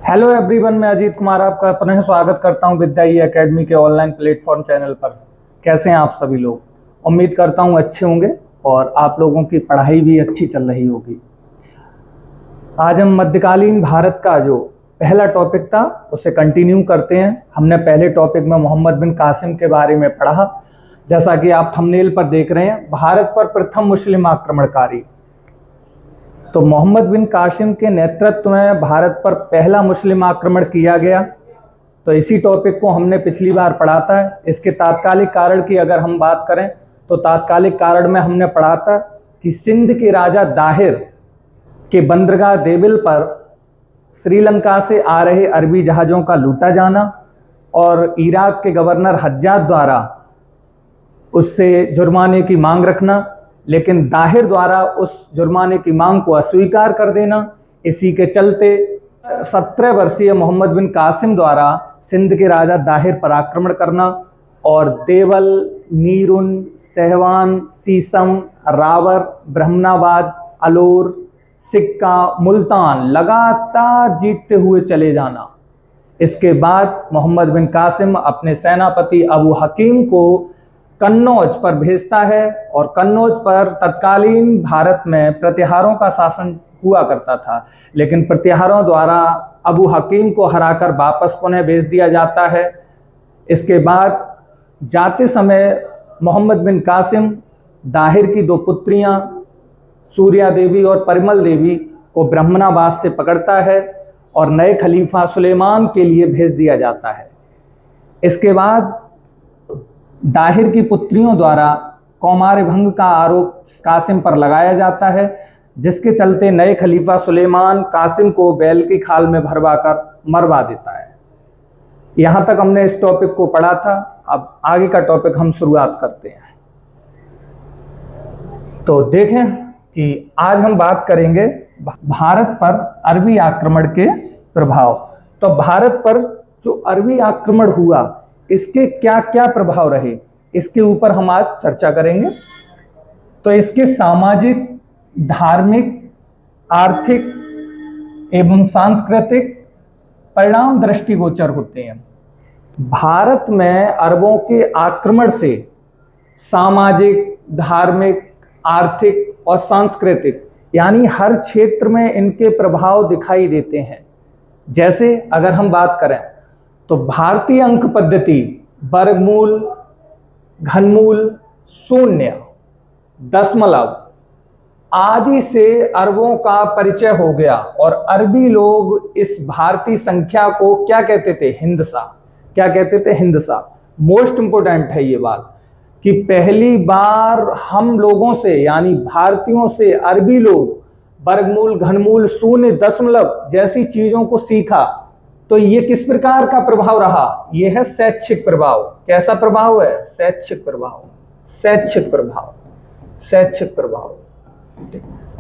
Hello everyone, मैं अजीत कुमार आपका पुनः स्वागत करता हूं विद्या ई एकेडमी के ऑनलाइन प्लेटफॉर्म चैनल पर। कैसे हैं आप सभी लोग? उम्मीद करता हूं अच्छे होंगे और आप लोगों की पढ़ाई भी अच्छी चल रही होगी। आज हम मध्यकालीन भारत का जो पहला टॉपिक था उसे कंटिन्यू करते हैं। हमने पहले टॉपिक में मोहम्मद बिन कासिम के बारे में पढ़ा। जैसा कि आप थंबनेल पर देख रहे हैं, भारत पर प्रथम मुस्लिम आक्रमणकारी। तो मोहम्मद बिन कासिम के नेतृत्व में भारत पर पहला मुस्लिम आक्रमण किया गया। तो इसी टॉपिक को हमने पिछली बार पढ़ा था। इसके तात्कालिक कारण की अगर हम बात करें तो तात्कालिक कारण में हमने पढ़ा था कि सिंध के राजा दाहिर के बंदरगाह देबिल पर श्रीलंका से आ रहे अरबी जहाज़ों का लूटा जाना और इराक के गवर्नर हज्जाज द्वारा उससे जुर्माने की मांग रखना, लेकिन दाहिर द्वारा उस जुर्माने की मांग को अस्वीकार कर देना। इसी के चलते 17 वर्षीय मोहम्मद बिन कासिम द्वारा सिंध के राजा दाहिर पर आक्रमण करना और देवल, नीरुन, सहवान, सीसम, रावर, ब्रह्मनाबाद, अलौर, सिक्का, मुल्तान लगातार जीतते हुए चले जाना। इसके बाद मोहम्मद बिन कासिम अपने सेनापति अबू हकीम को कन्नौज पर भेजता है और कन्नौज पर तत्कालीन भारत में प्रतिहारों का शासन हुआ करता था, लेकिन प्रतिहारों द्वारा अबू हकीम को हराकर वापस पुनः भेज दिया जाता है। इसके बाद जाते समय मोहम्मद बिन कासिम दाहिर की दो पुत्रियां सूर्या देवी और परिमल देवी को ब्रह्मनाबाद से पकड़ता है और नए खलीफा सुलेमान के लिए भेज दिया जाता है। इसके बाद दाहिर की पुत्रियों द्वारा कौमार भंग का आरोप कासिम पर लगाया जाता है, जिसके चलते नए खलीफा सुलेमान कासिम को बैल की खाल में भरवाकर मरवा देता है। यहाँ तक हमने इस टॉपिक को पढ़ा था। अब आगे का टॉपिक हम शुरुआत करते हैं। तो देखें कि आज हम बात करेंगे भारत पर अरबी आक्रमण के प्रभाव। तो भारत पर जो अरबी आक्रमण हुआ इसके क्या क्या प्रभाव रहे, इसके ऊपर हम आज चर्चा करेंगे। तो इसके सामाजिक, धार्मिक, आर्थिक एवं सांस्कृतिक परिणाम दृष्टिगोचर होते हैं। भारत में अरबों के आक्रमण से सामाजिक, धार्मिक, आर्थिक और सांस्कृतिक यानी हर क्षेत्र में इनके प्रभाव दिखाई देते हैं। जैसे अगर हम बात करें तो भारतीय अंक पद्धति वर्गमूल, घनमूल, शून्य, दशमलव आदि से अरबों का परिचय हो गया और अरबी लोग इस भारतीय संख्या को क्या कहते थे? हिंदसा। क्या कहते थे? हिंदसा। मोस्ट इंपोर्टेंट है ये बात कि पहली बार हम लोगों से यानी भारतीयों से अरबी लोग वर्गमूल, घनमूल, शून्य, दशमलव जैसी चीजों को सीखा। तो ये किस प्रकार का प्रभाव रहा? ये है शैक्षिक प्रभाव। कैसा प्रभाव है? शैक्षिक प्रभाव। शैक्षिक प्रभाव। शैक्षिक प्रभाव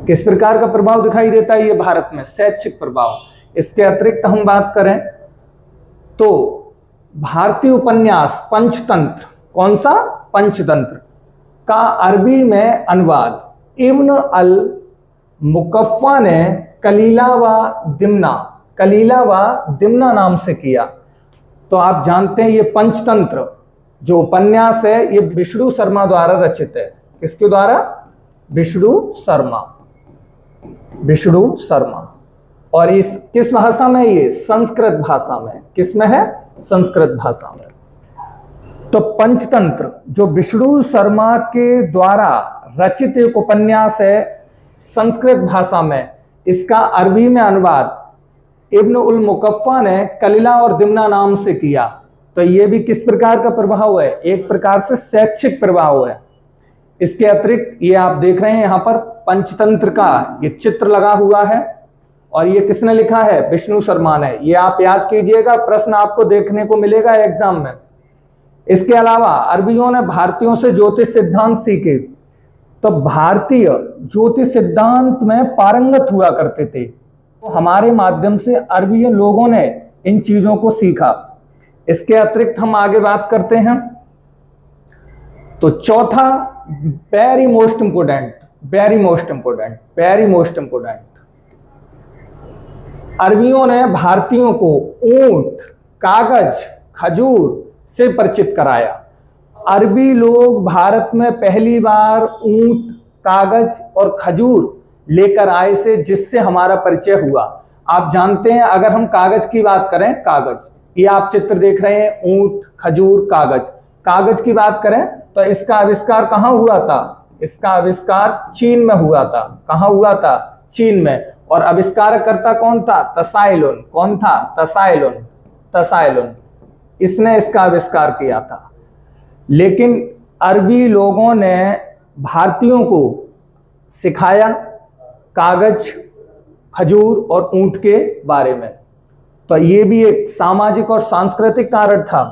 किस प्रकार का प्रभाव दिखाई देता है ये भारत में? शैक्षिक प्रभाव। इसके अतिरिक्त हम बात करें तो भारतीय उपन्यास पंचतंत्र, कौन सा? पंचतंत्र का अरबी में अनुवाद इब्न अल मुकफ्फा ने कलीला व दिमना नाम से किया। तो आप जानते हैं ये पंचतंत्र जो उपन्यास है ये विष्णु शर्मा द्वारा रचित है। किसके द्वारा? विष्णु शर्मा। विष्णु शर्मा। और इस किस भाषा में? ये संस्कृत भाषा में। किस में है? संस्कृत भाषा में। तो पंचतंत्र जो विष्णु शर्मा के द्वारा रचित एक उपन्यास है संस्कृत भाषा में, इसका अरबी में अनुवाद इब्न उल मुकफ्फा ने कलीला और दिमना नाम से किया। तो ये भी किस प्रकार का प्रभाव है? एक प्रकार से शैक्षिक प्रभाव है। इसके अतिरिक्त ये आप देख रहे हैं यहाँ पर पंचतंत्र का ये चित्र लगा हुआ है और ये किसने लिखा है? विष्णु शर्मा ने। ये आप याद कीजिएगा, प्रश्न आपको देखने को मिलेगा एग्जाम में। इसके अलावा अरबियों ने भारतीयों से ज्योतिष सिद्धांत सीखे। तो भारतीय ज्योतिष सिद्धांत में पारंगत हुआ करते थे। तो हमारे माध्यम से अरबी लोगों ने इन चीजों को सीखा। इसके अतिरिक्त हम आगे बात करते हैं तो चौथा वेरी मोस्ट इंपोर्टेंट अरबियों ने भारतीयों को ऊंट, कागज, खजूर से परिचित कराया। अरबी लोग भारत में पहली बार ऊंट, कागज और खजूर लेकर आए से, जिससे हमारा परिचय हुआ। आप जानते हैं, अगर हम कागज की बात करें, कागज, ये आप चित्र देख रहे हैं, ऊंट, खजूर, कागज। कागज की बात करें तो इसका आविष्कार कहाँ हुआ था? इसका आविष्कार चीन में हुआ था। कहाँ हुआ था? चीन में। और आविष्कारकर्ता कौन था? तसाइलुन। कौन था? तसाइलुन। तसाइलुन, इसने इसका आविष्कार किया था। लेकिन अरबी लोगों ने भारतीयों को सिखाया कागज, खजूर और ऊंट के बारे में। तो ये भी एक सामाजिक और सांस्कृतिक कारण था।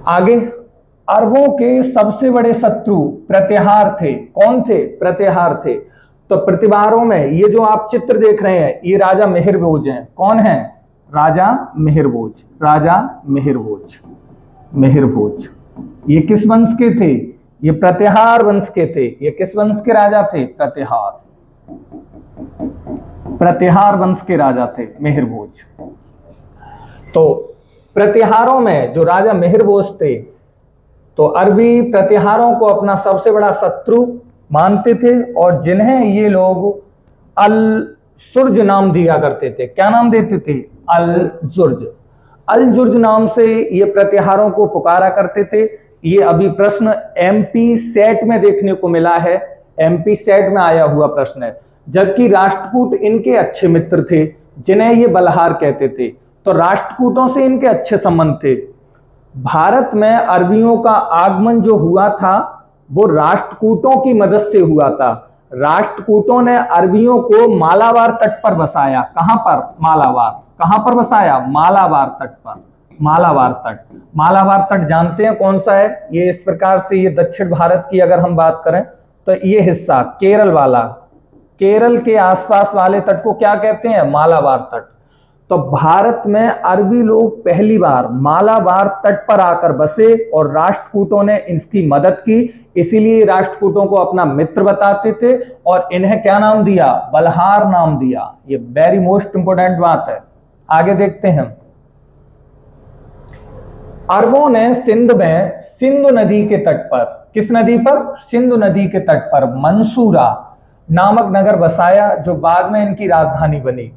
आगे, अरबों के सबसे बड़े शत्रु प्रतिहार थे। कौन थे? प्रतिहार थे। तो प्रतिहारों में ये जो आप चित्र देख रहे हैं, ये राजा मिहिरभोज हैं। कौन है? राजा मिहिरभोज। राजा मिहिरभोज। मिहिरभोज ये किस वंश के थे? ये प्रतिहार वंश के थे। ये किस वंश के राजा थे? प्रतिहार। प्रतिहार वंश के राजा थे मिहिरभोज। तो प्रतिहारों में जो राजा मिहिरभोज थे, तो अरबी प्रतिहारों को अपना सबसे बड़ा शत्रु मानते थे और जिन्हें ये लोग अल सुर्ज नाम दिया करते थे। क्या नाम देते थे? अल जुर्ज। अल जुर्ज नाम से ये प्रतिहारों को पुकारा करते थे। ये अभी प्रश्न एमपी सेट में देखने को मिला है। एमपी सेट में आया हुआ प्रश्न है। जबकि राष्ट्रकूट इनके अच्छे मित्र थे, जिन्हें ये बलहार कहते थे। तो राष्ट्रकूटों से इनके अच्छे संबंध थे। भारत में अरबियों का आगमन जो हुआ था, वो राष्ट्रकूटों की मदद से हुआ था। राष्ट्रकूटों ने अरबियों को मालाबार तट पर बसाया। कहां पर? मालाबार। कहां पर बसाया? मालाबार तट पर। मालाबार तट। मालाबार तट जानते हैं कौन सा है? ये इस प्रकार से, ये दक्षिण भारत की अगर हम बात करें तो ये हिस्सा केरल वाला, केरल के आसपास वाले तट को क्या कहते हैं? मालाबार तट। तो भारत में अरबी लोग पहली बार मालाबार तट पर आकर बसे और राष्ट्रकूटों ने इसकी मदद की। इसीलिए राष्ट्रकूटों को अपना मित्र बताते थे और इन्हें क्या नाम दिया? बलहार नाम दिया। ये वेरी मोस्ट इंपोर्टेंट बात है। आगे देखते हैं। अरबों ने सिंध में सिंधु नदी के तट पर, किस नदी पर? सिंधु नदी के तट पर मंसूरा नामक नगर बसाया, जो बाद में इनकी राजधानी बनी।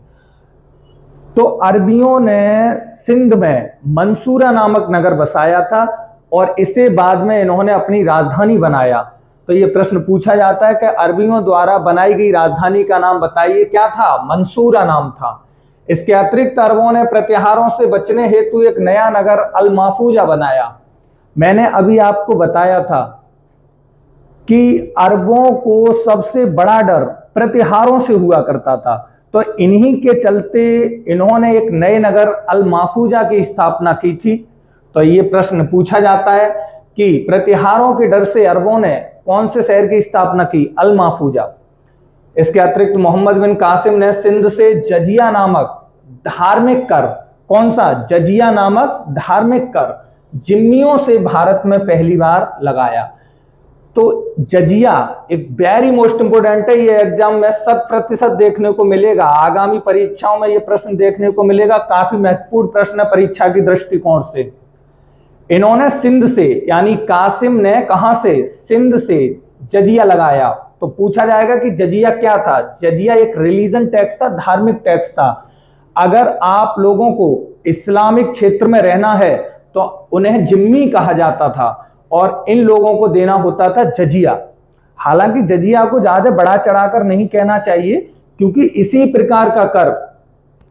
तो अरबियों ने सिंध में मंसूरा नामक नगर बसाया था और इसे बाद में इन्होंने अपनी राजधानी बनाया। तो ये प्रश्न पूछा जाता है कि अरबियों द्वारा बनाई गई राजधानी का नाम बताइए। क्या था? मंसूरा नाम था। इसके अतिरिक्त अरबों ने प्रतिहारों से बचने हेतु एक नया नगर अल महफूजा बनाया। मैंने अभी आपको बताया था कि अरबों को सबसे बड़ा डर प्रतिहारों से हुआ करता था। तो इन्हीं के चलते इन्होंने एक नए नगर अल महफूजा की स्थापना की थी। तो ये प्रश्न पूछा जाता है कि प्रतिहारों के डर से अरबों ने कौन से शहर की स्थापना की? अल महफूजा। इसके अतिरिक्त मोहम्मद बिन कासिम ने सिंध से जजिया नामक धार्मिक कर, कौन सा? जजिया नामक धार्मिक कर जिम्मियों से भारत में पहली बार लगाया। तो जजिया एक वेरी मोस्ट इंपोर्टेंट है। ये एग्जाम में 100% देखने को मिलेगा। आगामी परीक्षाओं में ये प्रश्न देखने को मिलेगा। काफी महत्वपूर्ण प्रश्न है परीक्षा की दृष्टिकोण से। इन्होंने सिंध से, यानी कासिम ने कहां से? सिंध से जजिया लगाया। तो पूछा जाएगा कि जजिया क्या था? जजिया एक रिलीजन टैक्स था, धार्मिक टैक्स था। अगर आप लोगों को इस्लामिक क्षेत्र में रहना है तो उन्हें जिम्मी कहा जाता था और इन लोगों को देना होता था जजिया। हालांकि जजिया को ज्यादा बढ़ा चढ़ाकर नहीं कहना चाहिए, क्योंकि इसी प्रकार का कर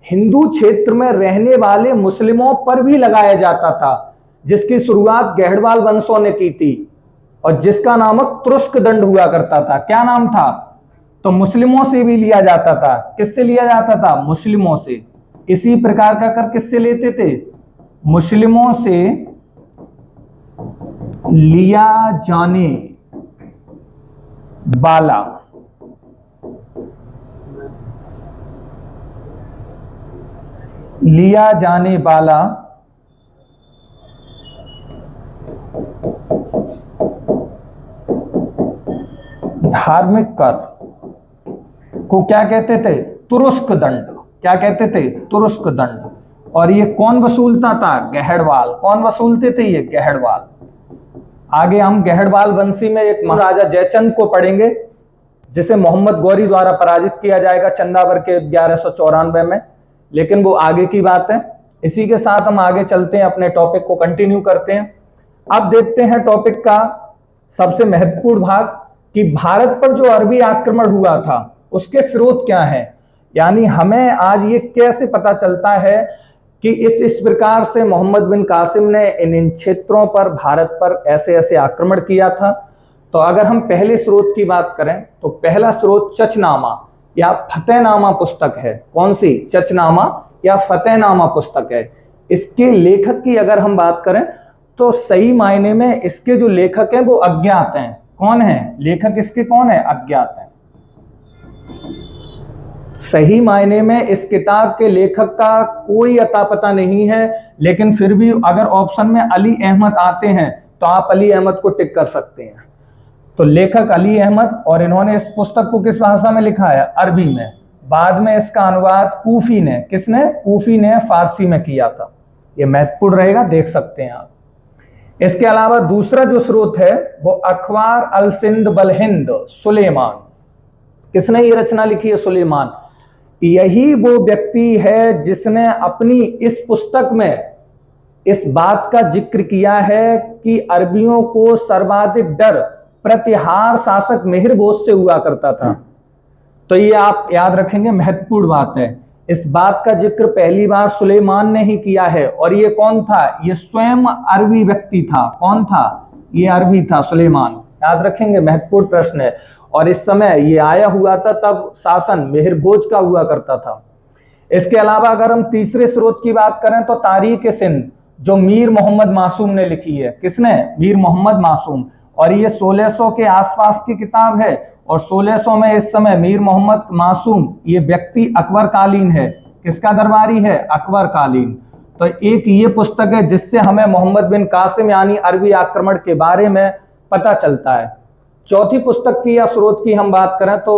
हिंदू क्षेत्र में रहने वाले मुस्लिमों पर भी लगाया जाता था, जिसकी शुरुआत गहड़वाल वंशों ने की थी और जिसका नामक तुरुस्क दंड हुआ करता था। क्या नाम था? तो मुस्लिमों से भी लिया जाता था। किससे लिया जाता था? मुस्लिमों से। इसी प्रकार का कर किससे लेते थे? मुस्लिमों से लिया जाने वाला धार्मिक कर को क्या कहते थे? तुरुस्क दंड। क्या कहते थे? तुरुस्क दंड। और ये कौन वसूलता था? गहड़वाल। कौन वसूलते थे? ये गहड़वाल। आगे हम गहड़वाल वंशी में एक महाराजा जयचंद को पढ़ेंगे, जिसे मोहम्मद गौरी द्वारा पराजित किया जाएगा चंदावर के 1194 में, लेकिन वो आगे की बात है। इसी के साथ हम आगे चलते हैं, अपने टॉपिक को कंटिन्यू करते हैं। अब देखते हैं टॉपिक का सबसे महत्वपूर्ण भाग कि भारत पर जो अरबी आक्रमण हुआ था उसके स्रोत क्या हैं। यानी हमें आज ये कैसे पता चलता है कि इस प्रकार से मोहम्मद बिन कासिम ने इन क्षेत्रों पर, भारत पर ऐसे ऐसे आक्रमण किया था। तो अगर हम पहले स्रोत की बात करें तो पहला स्रोत चचनामा या फतेहनामा पुस्तक है। कौन सी? चचनामा या फतेहनामा पुस्तक है। इसके लेखक की अगर हम बात करें तो सही मायने में इसके जो लेखक हैं वो अज्ञात हैं। कौन है लेखक? इसके कौन है? अज्ञात हैं। सही मायने में इस किताब के लेखक का कोई अता पता नहीं है, लेकिन फिर भी अगर ऑप्शन में अली अहमद आते हैं तो आप अली अहमद को टिक कर सकते हैं। तो लेखक अली अहमद, और इन्होंने इस पुस्तक को किस भाषा में लिखा है? अरबी में। बाद में इसका अनुवाद कूफी ने, किसने? कूफी ने फारसी में किया था। ये महत्वपूर्ण रहेगा, देख सकते हैं आप। इसके अलावा दूसरा जो स्रोत है वो अखबार अल सिंध बल हिंद सुलेमान। किसने ये रचना लिखी है? सुलेमान। यही वो व्यक्ति है जिसने अपनी इस पुस्तक में इस बात का जिक्र किया है कि अरबियों को सर्वाधिक डर प्रतिहार शासक मिहिरभोज से हुआ करता था। तो ये आप याद रखेंगे, महत्वपूर्ण बात है। इस बात का जिक्र पहली बार सुलेमान ने ही किया है। और ये कौन था? ये स्वयं अरबी व्यक्ति था। कौन था? ये अरबी था, सुलेमान। याद रखेंगे, महत्वपूर्ण प्रश्न है। और इस समय ये आया हुआ था तब शासन मिहिरभोज का हुआ करता था। इसके अलावा अगर हम तीसरे स्रोत की बात करें तो तारीख सिंध, जो मीर मोहम्मद मासूम ने लिखी है। किसने? मीर मोहम्मद मासूम। और ये 1600 के आसपास की किताब है। और 1600 में इस समय मीर मोहम्मद मासूम ये व्यक्ति अकबर कालीन है। किसका दरबारी है? अकबर कालीन। तो एक ये पुस्तक है जिससे हमें मोहम्मद बिन कासिम यानी अरबी आक्रमण के बारे में पता चलता है। चौथी पुस्तक की या स्रोत की हम बात करें तो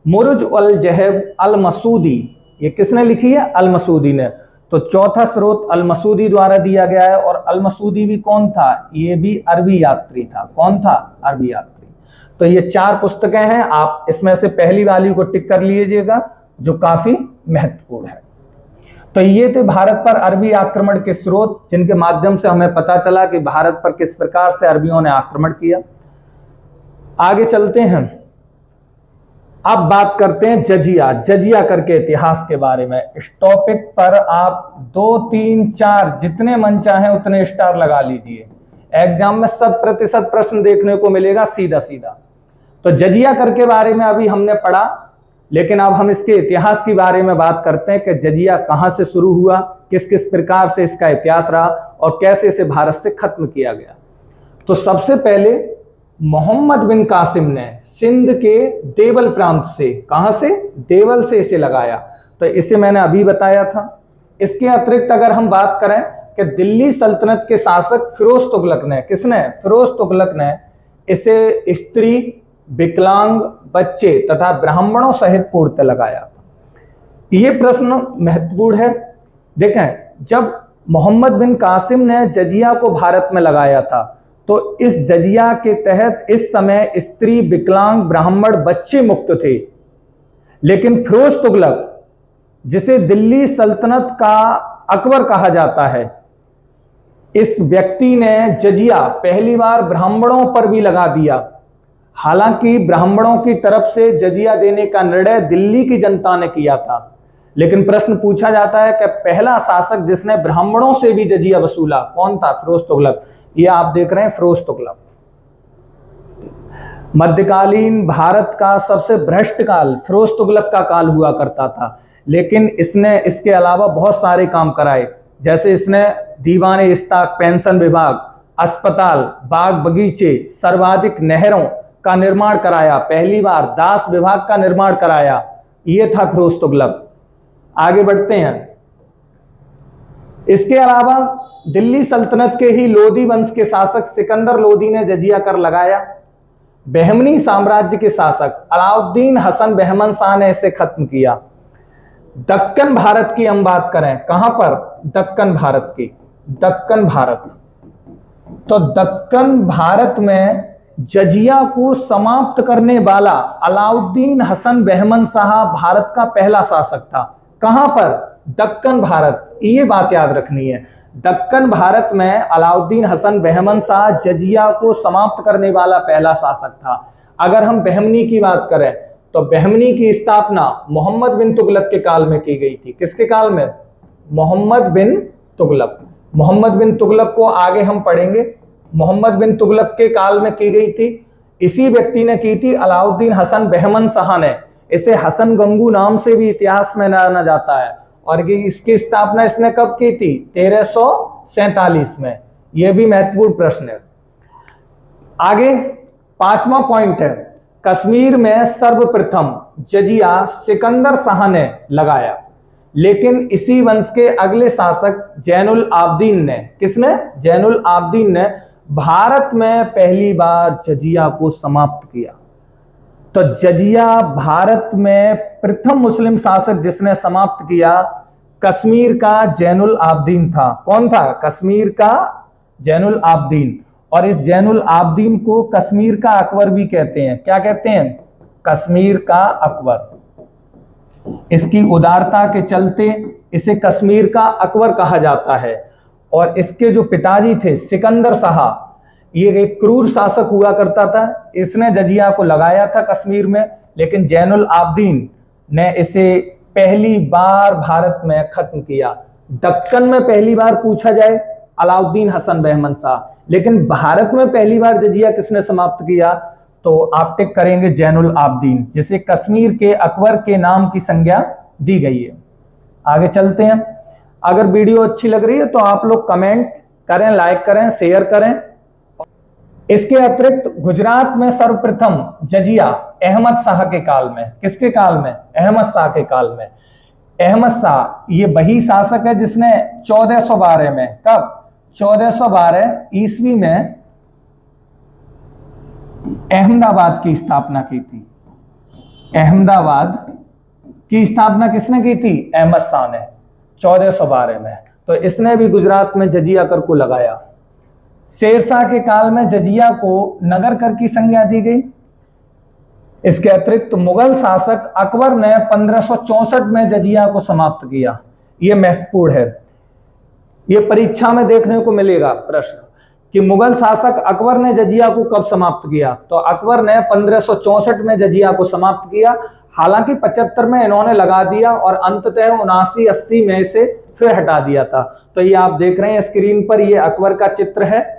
मुरुज अल जहब अल मसूदी, ये किसने लिखी है? अल मसूदी ने। तो चौथा स्रोत अल मसूदी द्वारा दिया गया है। और अल मसूदी भी कौन था? ये भी अरबी यात्री था। कौन था? अरबी यात्री। तो ये 4 पुस्तकें हैं, आप इसमें से पहली वाली को टिक कर लीजिएगा, जो काफी महत्वपूर्ण है। तो ये थे भारत पर अरबी आक्रमण के स्रोत, जिनके माध्यम से हमें पता चला कि भारत पर किस प्रकार से अरबियों ने आक्रमण किया। आगे चलते हैं, अब बात करते हैं जजिया। जजिया करके इतिहास के बारे में। इस टॉपिक पर आप 2, 3, 4 जितने मन चाहें उतने स्टार लगा लीजिए। एग्जाम में 100% प्रश्न देखने को मिलेगा सीधा सीधा। तो जजिया कर के बारे में अभी हमने पढ़ा, लेकिन अब हम इसके इतिहास के बारे में बात करते हैं कि जजिया कहां से शुरू हुआ, किस किस प्रकार से इसका इतिहास रहा और कैसे इसे भारत से खत्म किया गया। तो सबसे पहले मोहम्मद बिन कासिम ने सिंध के देवल प्रांत से, कहां से? देवल से इसे लगाया। तो इसे मैंने अभी बताया था। इसके अतिरिक्त अगर हम बात करें कि दिल्ली सल्तनत के शासक फिरोज तुगलक ने, किसने? फिरोज तुगलक ने इसे स्त्री, विकलांग, बच्चे तथा ब्राह्मणों सहित पूर्णतः लगाया। ये प्रश्न महत्वपूर्ण है। देखें, जब मोहम्मद बिन कासिम ने जजिया को भारत में लगाया था तो इस जजिया के तहत इस समय स्त्री, विकलांग, ब्राह्मण, बच्चे मुक्त थे। लेकिन फिरोज तुगलक, जिसे दिल्ली सल्तनत का अकबर कहा जाता है, इस व्यक्ति ने जजिया पहली बार ब्राह्मणों पर भी लगा दिया। हालांकि ब्राह्मणों की तरफ से जजिया देने का निर्णय दिल्ली की जनता ने किया था, लेकिन प्रश्न पूछा जाता है कि पहला शासक जिसने ब्राह्मणों से भी जजिया वसूला कौन था? फिरोज तुगलक। ये आप देख रहे हैं, फिरोज तुगलक। मध्यकालीन भारत का सबसे भ्रष्ट काल फिरोज तुगलक का काल हुआ करता था, लेकिन इसने इसके अलावा बहुत सारे काम कराए। जैसे इसने दीवान इस्ताक, पेंशन विभाग, अस्पताल, बाग बगीचे, सर्वाधिक नहरों का निर्माण कराया। पहली बार दास विभाग का निर्माण कराया। ये था फिरोज तुगलक। आगे बढ़ते हैं। इसके अलावा दिल्ली सल्तनत के ही लोदी वंश के शासक सिकंदर लोदी ने जजिया कर लगाया। बहमनी साम्राज्य के शासक अलाउद्दीन हसन बहमन शाह ने इसे खत्म किया। दक्कन भारत की हम बात करें, कहां पर? दक्कन भारत की, दक्कन भारत। तो दक्कन भारत में जजिया को समाप्त करने वाला अलाउद्दीन हसन बहमन शाह भारत का पहला शासक था। कहां पर? दक्कन भारत। ये बात याद रखनी है, दक्कन भारत में अलाउद्दीन हसन बहमन शाह जजिया को समाप्त करने वाला पहला शासक था। अगर हम बहमनी की बात करें तो बहमनी की स्थापना मोहम्मद बिन तुगलक के काल में की गई थी। किसके काल में? मोहम्मद बिन तुगलक। मोहम्मद बिन तुगलक को आगे हम पढ़ेंगे। मोहम्मद बिन तुगलक के काल में की गई थी। इसी व्यक्ति ने की थी, अलाउद्दीन हसन बहमन शाह ने। इसे हसन गंगू नाम से भी इतिहास में जाना जाता है। और इसकी स्थापना इसने कब की थी? 1347 में। यह भी महत्वपूर्ण प्रश्न है। आगे 5वां पॉइंट है, कश्मीर में सर्वप्रथम जजिया सिकंदर शाह ने लगाया, लेकिन इसी वंश के अगले शासक जैनुल आबदीन ने, किसने? जैनुल आबदीन ने भारत में पहली बार जजिया को समाप्त किया। तो जजिया भारत में प्रथम मुस्लिम शासक जिसने समाप्त किया कश्मीर का जैनुल आबदीन था। कौन था? कश्मीर का जैनुल आबदीन। और इस जैनुल आबदीन को कश्मीर का अकबर भी कहते हैं। क्या कहते हैं? कश्मीर का अकबर। इसकी उदारता के चलते इसे कश्मीर का अकबर कहा जाता है। और इसके जो पिताजी थे सिकंदर शाह, ये एक क्रूर शासक हुआ करता था। इसने जजिया को लगाया था कश्मीर में, लेकिन जैनुल आबदीन ने इसे पहली बार भारत में खत्म किया। दक्कन में पहली बार पूछा जाए अलाउद्दीन हसन बहमन शाह, लेकिन भारत में पहली बार जजिया किसने समाप्त किया? तो आप टिक करेंगे जैनुल आबदीन, जिसे कश्मीर के अकबर के नाम की संज्ञा दी गई है। आगे चलते हैं। अगर वीडियो अच्छी लग रही है तो आप लोग कमेंट करें, लाइक करें, शेयर करें। इसके अतिरिक्त गुजरात में सर्वप्रथम जजिया अहमद शाह के काल में। किसके काल में? अहमद शाह के काल में। अहमद शाह ये वही शासक है जिसने 1412 में, कब? 1412 ईस्वी में अहमदाबाद की स्थापना की थी। अहमदाबाद की स्थापना किसने की थी? अहमद शाह ने 1412 में। तो इसने भी गुजरात में जजिया कर को लगाया। शेरशाह के काल में जजिया को नगर कर की संज्ञा दी गई। इसके अतिरिक्त मुगल शासक अकबर ने 1564 में जजिया को समाप्त किया। यह महत्वपूर्ण है, यह परीक्षा में देखने को मिलेगा प्रश्न कि मुगल शासक अकबर ने जजिया को कब समाप्त किया। तो अकबर ने 1564 में जजिया को समाप्त किया। हालांकि 75 में इन्होंने लगा दिया और अंततः 79-80 में इसे फिर हटा दिया था। तो ये आप देख रहे हैं स्क्रीन पर, ये अकबर का चित्र है।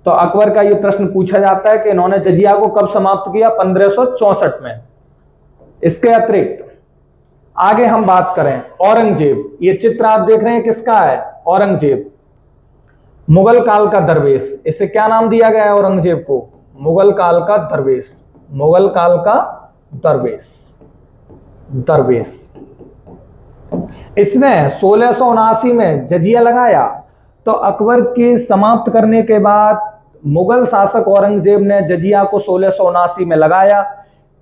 तो अकबर का ये प्रश्न पूछा जाता है कि इन्होंने जजिया को कब समाप्त किया? 1564 में। इसके अतिरिक्त आगे हम बात करें औरंगजेब। ये चित्र आप देख रहे हैं किसका है? औरंगजेब, मुगल काल का दरवेश। इसे क्या नाम दिया गया है औरंगजेब को? मुगल काल का दरवेश। मुगल काल का दरवेश। दरवेश इसने 1679 में जजिया लगाया। तो अकबर के समाप्त करने के बाद मुगल शासक औरंगजेब ने जजिया को 1679 में लगाया,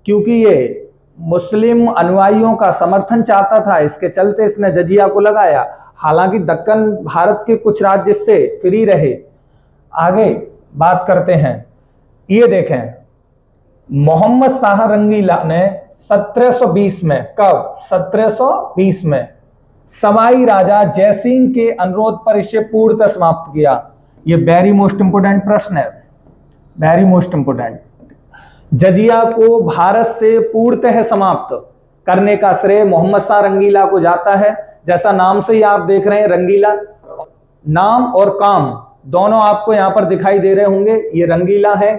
क्योंकि ये मुस्लिम अनुयायियों का समर्थन चाहता था। इसके चलते इसने जजिया को लगाया। हालांकि दक्कन भारत के कुछ राज्य से फ्री रहे। आगे बात करते हैं। ये देखें, मोहम्मद शाह रंगीला ने 1720 में, कब? 1720 में सवाई राजा जयसिंह के अनुरोध पर इसे पूर्णतः समाप्त किया। ये वेरी मोस्ट इंपोर्टेंट प्रश्न है, वेरी मोस्ट इंपोर्टेंट। जजिया को भारत से पूर्णतः समाप्त करने का श्रेय मोहम्मद शाह रंगीला को जाता है। जैसा नाम से ही आप देख रहे हैं रंगीला, नाम और काम दोनों आपको यहां पर दिखाई दे रहे होंगे। ये रंगीला है।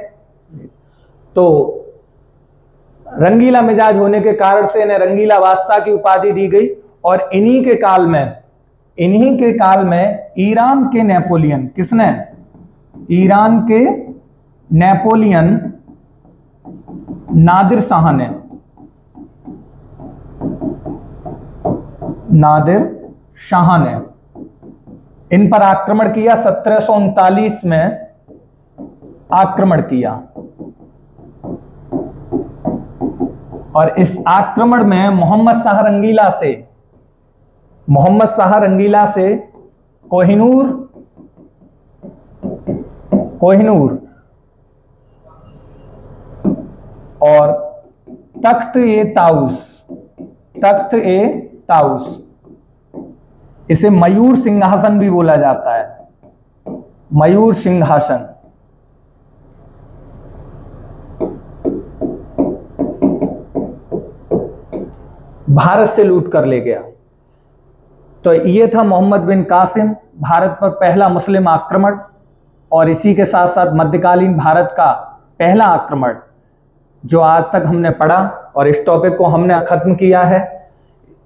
तो रंगीला मिजाज होने के कारण से इन्हें रंगीला बादशाह की उपाधि दी गई। और इन्हीं के काल में ईरान के नेपोलियन, किसने? ईरान के नेपोलियन नादिर शाह ने, नादिर शाह ने इन पर आक्रमण किया। 1739 में आक्रमण किया और इस आक्रमण में मोहम्मद शाह रंगीला से मोहम्मद शाह रंगीला से कोहिनूर और तख्त ए ताउस, इसे मयूर सिंहासन भी बोला जाता है, मयूर सिंहासन। भारत से लूट कर ले गया। तो ये था मोहम्मद बिन कासिम, भारत पर पहला मुस्लिम आक्रमण, और इसी के साथ साथ मध्यकालीन भारत का पहला आक्रमण जो आज तक हमने पढ़ा, और इस टॉपिक को हमने खत्म किया है।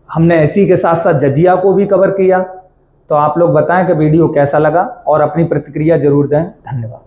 हमने इसी के साथ साथ जजिया को भी कवर किया। तो आप लोग बताएं कि वीडियो कैसा लगा और अपनी प्रतिक्रिया जरूर दें। धन्यवाद।